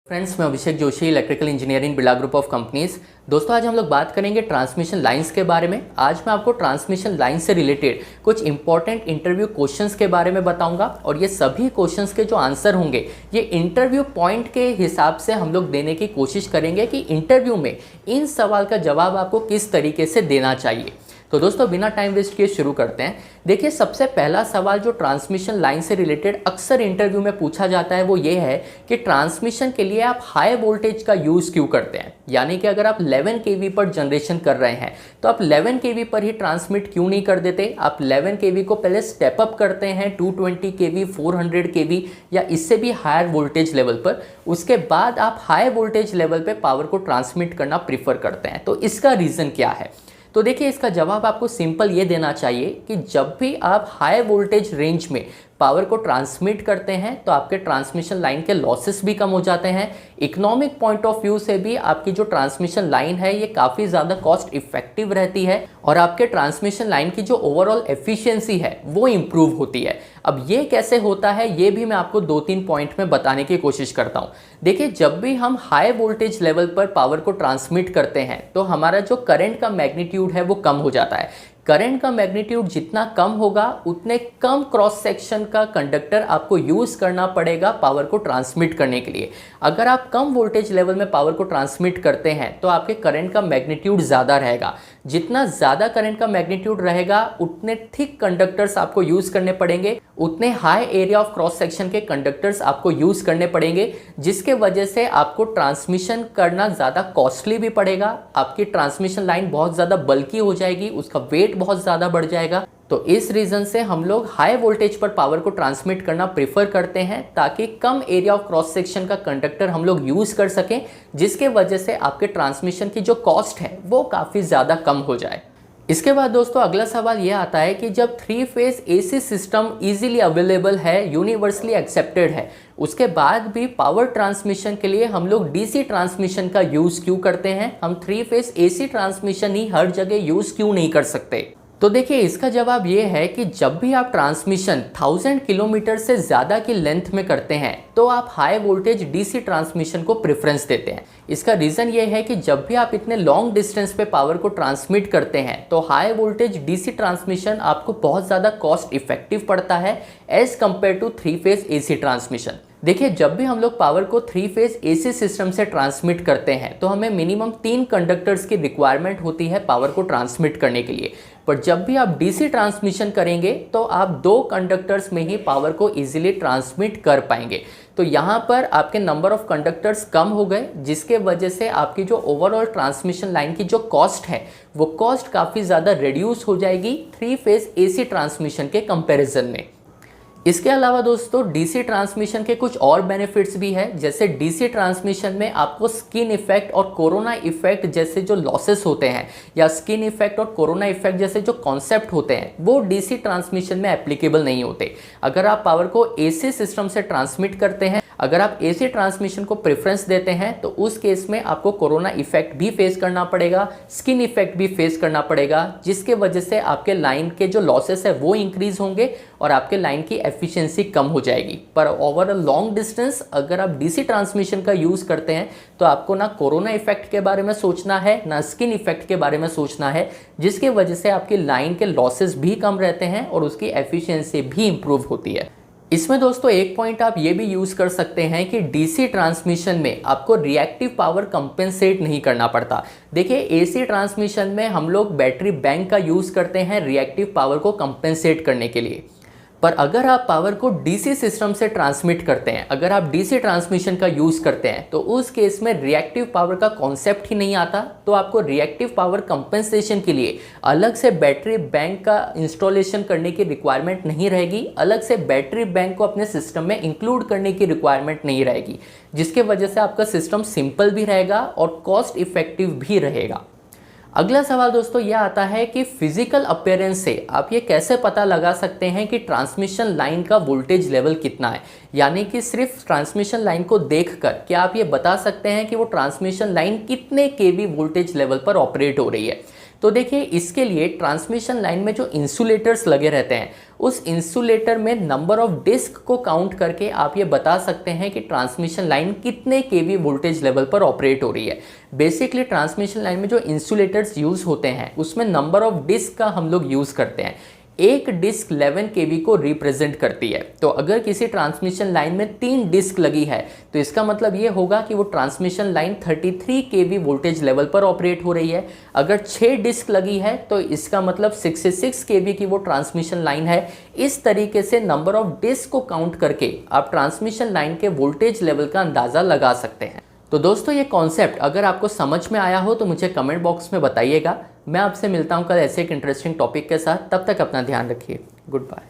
Friends, मैं Abhishek Joshi, electrical engineering Birla group of companies. दोस्तों, आज हम लोग बात करेंगे ट्रांसमिशन लाइंस के बारे में। आज मैं आपको ट्रांसमिशन लाइन से रिलेटेड कुछ इंपॉर्टेंट इंटरव्यू क्वेश्चंस के बारे में बताऊंगा और ये सभी क्वेश्चंस के जो आंसर होंगे ये इंटरव्यू पॉइंट के हिसाब से हम लोग देने की कोशिश करेंगे कि इंटरव्यू में इन सवाल का जवाब आपको किस तरीके से देना चाहिए। तो दोस्तों, बिना टाइम वेस्ट किए शुरू करते हैं। देखिए, सबसे पहला सवाल जो ट्रांसमिशन लाइन से रिलेटेड अक्सर इंटरव्यू में पूछा जाता है वो ये है कि ट्रांसमिशन के लिए आप हाई वोल्टेज का यूज़ क्यों करते हैं। यानी कि अगर आप 11 kV पर जनरेशन कर रहे हैं तो आप 11 kV पर ही ट्रांसमिट क्यों नहीं कर देते। आप 11 kV को पहले स्टेप अप करते हैं 220 kV, 400 kV या इससे भी हायर वोल्टेज लेवल पर। उसके बाद आप हाई वोल्टेज लेवल पर पावर को ट्रांसमिट करना प्रीफर करते हैं। तो इसका रीज़न क्या है? तो देखिए, इसका जवाब आपको सिंपल ये देना चाहिए कि जब भी आप हाई वोल्टेज रेंज में पावर को ट्रांसमिट करते हैं तो आपके ट्रांसमिशन लाइन के लॉसेस भी कम हो जाते हैं। इकोनॉमिक पॉइंट ऑफ व्यू से भी आपकी जो ट्रांसमिशन लाइन है ये काफ़ी ज़्यादा कॉस्ट इफेक्टिव रहती है और आपके ट्रांसमिशन लाइन की जो ओवरऑल एफिशिएंसी है वो इम्प्रूव होती है। अब ये कैसे होता है ये भी मैं आपको 2-3 पॉइंट में बताने की कोशिश करता हूँ। देखिए, जब भी हम हाई वोल्टेज लेवल पर पावर को ट्रांसमिट करते हैं तो हमारा जो करंट का मैग्नीट्यूड है वो कम हो जाता है। करंट का मैग्नीट्यूड जितना कम होगा उतने कम क्रॉस सेक्शन का कंडक्टर आपको यूज़ करना पड़ेगा पावर को ट्रांसमिट करने के लिए। अगर आप कम वोल्टेज लेवल में पावर को ट्रांसमिट करते हैं तो आपके करंट का मैग्नीट्यूड ज़्यादा रहेगा। जितना ज़्यादा करंट का मैग्नीट्यूड रहेगा उतने थिक कंडक्टर्स आपको यूज़ करने पड़ेंगे, उतने high area of cross section के कंडक्टर्स आपको यूज़ करने पड़ेंगे, जिसके वजह से आपको ट्रांसमिशन करना ज़्यादा कॉस्टली भी पड़ेगा। आपकी ट्रांसमिशन लाइन बहुत ज़्यादा बल्की हो जाएगी, उसका वेट बहुत ज़्यादा बढ़ जाएगा। तो इस रीज़न से हम लोग हाई वोल्टेज पर पावर को ट्रांसमिट करना प्रेफर करते हैं ताकि कम एरिया ऑफ क्रॉस सेक्शन का कंडक्टर हम लोग यूज़ कर सकें, जिसके वजह से आपके ट्रांसमिशन की जो कॉस्ट है वो काफ़ी ज़्यादा कम हो जाए। इसके बाद दोस्तों, अगला सवाल ये आता है कि जब 3 phase AC system easily available है, यूनिवर्सली एक्सेप्टेड है, उसके बाद भी पावर ट्रांसमिशन के लिए हम लोग DC ट्रांसमिशन का यूज़ क्यों करते हैं। हम 3 फेज AC ट्रांसमिशन ही हर जगह यूज़ क्यों नहीं कर सकते। तो देखिए, इसका जवाब ये है कि जब भी आप ट्रांसमिशन 1000 किलोमीटर से ज़्यादा की लेंथ में करते हैं तो आप हाई वोल्टेज DC ट्रांसमिशन को प्रेफरेंस देते हैं। इसका रीज़न ये है कि जब भी आप इतने लॉन्ग डिस्टेंस पे पावर को ट्रांसमिट करते हैं तो हाई वोल्टेज DC ट्रांसमिशन आपको बहुत ज़्यादा कॉस्ट इफेक्टिव पड़ता है as compare to 3 phase AC transmission. देखिए, जब भी हम लोग पावर को 3 फेज AC सिस्टम से ट्रांसमिट करते हैं तो हमें मिनिमम 3 कंडक्टर्स की रिक्वायरमेंट होती है पावर को ट्रांसमिट करने के लिए। पर जब भी आप DC ट्रांसमिशन करेंगे तो आप 2 कंडक्टर्स में ही पावर को इजीली ट्रांसमिट कर पाएंगे। तो यहाँ पर आपके नंबर ऑफ कंडक्टर्स कम हो गए, जिसके वजह से आपकी जो ओवरऑल ट्रांसमिशन लाइन की जो कॉस्ट है वो कॉस्ट काफ़ी ज़्यादा रिड्यूस हो जाएगी 3 फेज AC ट्रांसमिशन के कंपैरिजन में। इसके अलावा दोस्तों, DC ट्रांसमिशन के कुछ और बेनिफिट्स भी है। जैसे DC ट्रांसमिशन में आपको स्किन इफेक्ट और कोरोना इफेक्ट जैसे जो लॉसेस होते हैं या स्किन इफेक्ट और कोरोना इफेक्ट जैसे जो कॉन्सेप्ट होते हैं वो DC ट्रांसमिशन में एप्लीकेबल नहीं होते। अगर आप पावर को AC सिस्टम से ट्रांसमिट करते हैं, अगर आप AC ट्रांसमिशन को प्रेफरेंस देते हैं तो उस केस में आपको कोरोना इफेक्ट भी फेस करना पड़ेगा, स्किन इफेक्ट भी फेस करना पड़ेगा, जिसके वजह से आपके लाइन के जो लॉसेस है वो इंक्रीज होंगे और आपके लाइन की एफिशिएंसी कम हो जाएगी। पर ओवर अ लॉन्ग डिस्टेंस अगर आप DC ट्रांसमिशन का यूज़ करते हैं तो आपको ना कोरोना इफेक्ट के बारे में सोचना है ना स्किन इफेक्ट के बारे में सोचना है, जिसके वजह से आपकी लाइन के लॉसेस भी कम रहते हैं और उसकी एफिशिएंसी भी इंप्रूव होती है। इसमें दोस्तों एक पॉइंट आप ये भी यूज़ कर सकते हैं कि DC ट्रांसमिशन में आपको रिएक्टिव पावर कंपेंसेट नहीं करना पड़ता। देखिए, AC ट्रांसमिशन में हम लोग बैटरी बैंक का यूज़ करते हैं रिएक्टिव पावर को कंपेंसेट करने के लिए। पर अगर आप पावर को DC सिस्टम से ट्रांसमिट करते हैं, अगर आप DC ट्रांसमिशन का यूज़ करते हैं तो उस केस में रिएक्टिव पावर का कॉन्सेप्ट ही नहीं आता। तो आपको रिएक्टिव पावर कंपेंसेशन के लिए अलग से बैटरी बैंक का इंस्टॉलेशन करने की रिक्वायरमेंट नहीं रहेगी, अलग से बैटरी बैंक को अपने सिस्टम में इंक्लूड करने की रिक्वायरमेंट नहीं रहेगी, जिसके वजह से आपका सिस्टम सिंपल भी रहेगा और कॉस्ट इफेक्टिव भी रहेगा। अगला सवाल दोस्तों ये आता है कि फिजिकल अपीयरेंस से आप ये कैसे पता लगा सकते हैं कि ट्रांसमिशन लाइन का वोल्टेज लेवल कितना है। यानी कि सिर्फ ट्रांसमिशन लाइन को देखकर क्या आप ये बता सकते हैं कि वो ट्रांसमिशन लाइन कितने kV वोल्टेज लेवल पर ऑपरेट हो रही है। तो देखिए, इसके लिए ट्रांसमिशन लाइन में जो इंसुलेटर्स लगे रहते हैं उस इंसुलेटर में नंबर ऑफ डिस्क को काउंट करके आप ये बता सकते हैं कि ट्रांसमिशन लाइन कितने केवी वोल्टेज लेवल पर ऑपरेट हो रही है। बेसिकली ट्रांसमिशन लाइन में जो इंसुलेटर्स यूज़ होते हैं उसमें नंबर ऑफ डिस्क का हम लोग यूज़ करते हैं। एक डिस्क 11 केवी को रिप्रेजेंट करती है। तो अगर किसी ट्रांसमिशन लाइन में 3 डिस्क लगी है तो इसका मतलब ये होगा कि वो ट्रांसमिशन लाइन 33 केवी वोल्टेज लेवल पर ऑपरेट हो रही है। अगर 6 डिस्क लगी है तो इसका मतलब 66 केवी की वो ट्रांसमिशन लाइन है। इस तरीके से नंबर ऑफ डिस्क को काउंट करके आप ट्रांसमिशन लाइन के वोल्टेज लेवल का अंदाज़ा लगा सकते हैं। तो दोस्तों ये कॉन्सेप्ट अगर आपको समझ में आया हो तो मुझे कमेंट बॉक्स में बताइएगा। मैं आपसे मिलता हूँ कल ऐसे एक इंटरेस्टिंग टॉपिक के साथ। तब तक अपना ध्यान रखिए। Good bye.